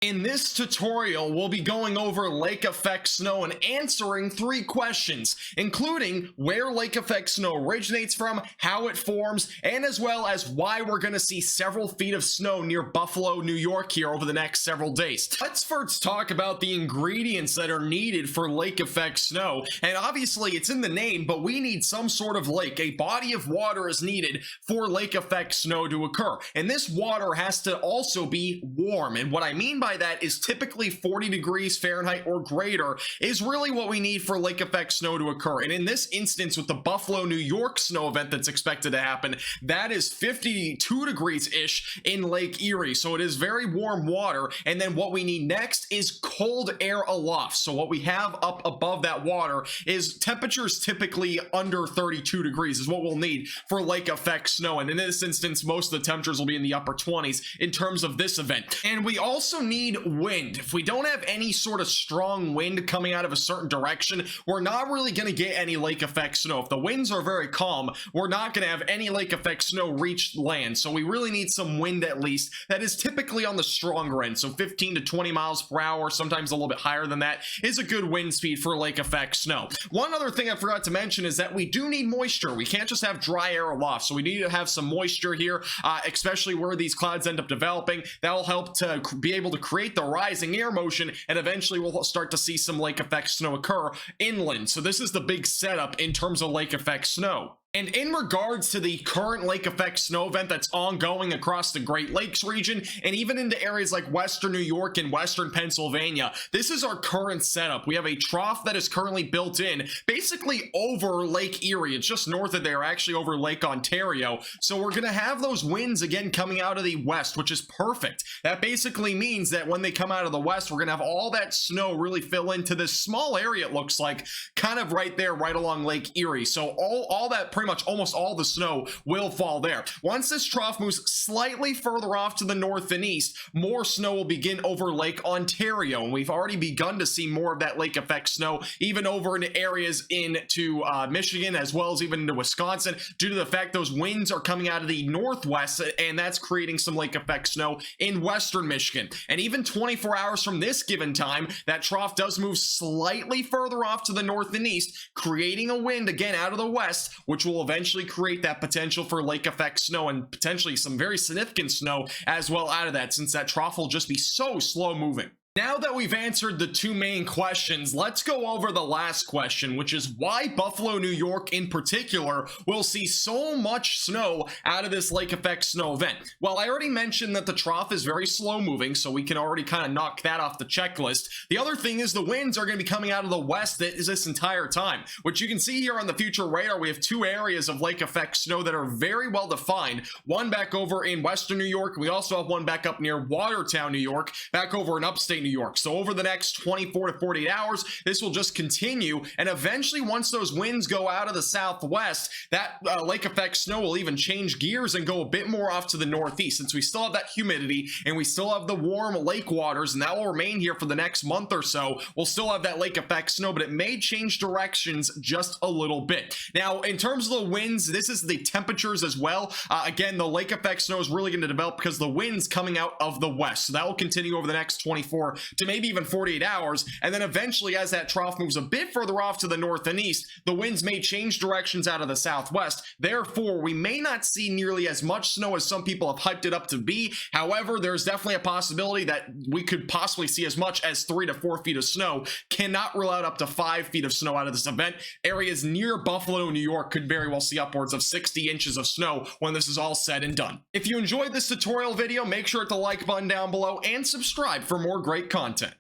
In this tutorial, we'll be going over lake effect snow and answering 3 questions, including where lake effect snow originates from, how it forms, and as well as why we're going to see several feet of snow near Buffalo, New York here over the next several days. Let's first talk about the ingredients that are needed for lake effect snow. And obviously it's in the name, but we need some sort of lake. A body of water is needed for lake effect snow to occur. And this water has to also be warm. And what I mean by that is typically 40 degrees Fahrenheit or greater is really what we need for lake effect snow to occur. And in this instance, with the Buffalo, New York snow event that's expected to happen, that is 52 degrees ish in Lake Erie. So it is very warm water. And then what we need next is cold air aloft. So what we have up above that water is temperatures typically under 32 degrees is what we'll need for lake effect snow. And in this instance, most of the temperatures will be in the upper 20s in terms of this event. And we also need wind. If we don't have any sort of strong wind coming out of a certain direction, we're not really going to get any lake effect snow. If the winds are very calm, we're not going to have any lake effect snow reach land. So we really need some wind at least that is typically on the stronger end. So 15 to 20 miles per hour, sometimes a little bit higher than that, is a good wind speed for lake effect snow. One other thing I forgot to mention is that we do need moisture. We can't just have dry air aloft. So we need to have some moisture here, especially where these clouds end up developing. That will help to be able to create the rising air motion, and eventually we'll start to see some lake effect snow occur inland. So this is the big setup in terms of lake effect snow. And in regards to the current lake effect snow event that's ongoing across the Great Lakes region and even into areas like Western New York and Western Pennsylvania, this is our current setup. We have a trough that is currently built in basically over Lake Erie. It's just north of there, actually over Lake Ontario. So we're going to have those winds again coming out of the west, which is perfect. That basically means that when they come out of the west, we're going to have all that snow really fill into this small area, it looks like, kind of right there, right along Lake Erie. So all that pretty much almost all the snow will fall there. Once this trough moves slightly further off to the north and east, more snow will begin over Lake Ontario, and we've already begun to see more of that lake effect snow even over into areas into Michigan as well as even into Wisconsin due to the fact those winds are coming out of the northwest, and that's creating some lake effect snow in western Michigan. And even 24 hours from this given time, that trough does move slightly further off to the north and east, creating a wind again out of the west, which will eventually create that potential for lake effect snow and potentially some very significant snow as well out of that, since that trough will just be so slow moving. Now that we've answered the 2 main questions, let's go over the last question, which is why Buffalo, New York in particular will see so much snow out of this lake effect snow event. Well, I already mentioned that the trough is very slow moving, so we can already kind of knock that off the checklist. The other thing is the winds are going to be coming out of the west this entire time, which you can see here on the future radar. We have 2 areas of lake effect snow that are very well defined. One back over in western New York. We also have one back up near Watertown, New York, back over in upstate New York. So over the next 24 to 48 hours, this will just continue. And eventually, once those winds go out of the southwest, that lake effect snow will even change gears and go a bit more off to the northeast, since we still have that humidity and we still have the warm lake waters, and that will remain here for the next month or so. We'll still have that lake effect snow, but it may change directions just a little bit. Now, in terms of the winds, this is the temperatures as well. Again, the lake effect snow is really going to develop because the winds coming out of the west. So that will continue over the next 24 to maybe even 48 hours. And then eventually, as that trough moves a bit further off to the north and east, the winds may change directions out of the southwest. Therefore, we may not see nearly as much snow as some people have hyped it up to be. However, there's definitely a possibility that we could possibly see as much as 3 to 4 feet of snow. Cannot rule out up to 5 feet of snow out of this event. Areas near Buffalo, New York could very well see upwards of 60 inches of snow when this is all said and done. If you enjoyed this tutorial video, make sure to hit the like button down below and subscribe for more great content.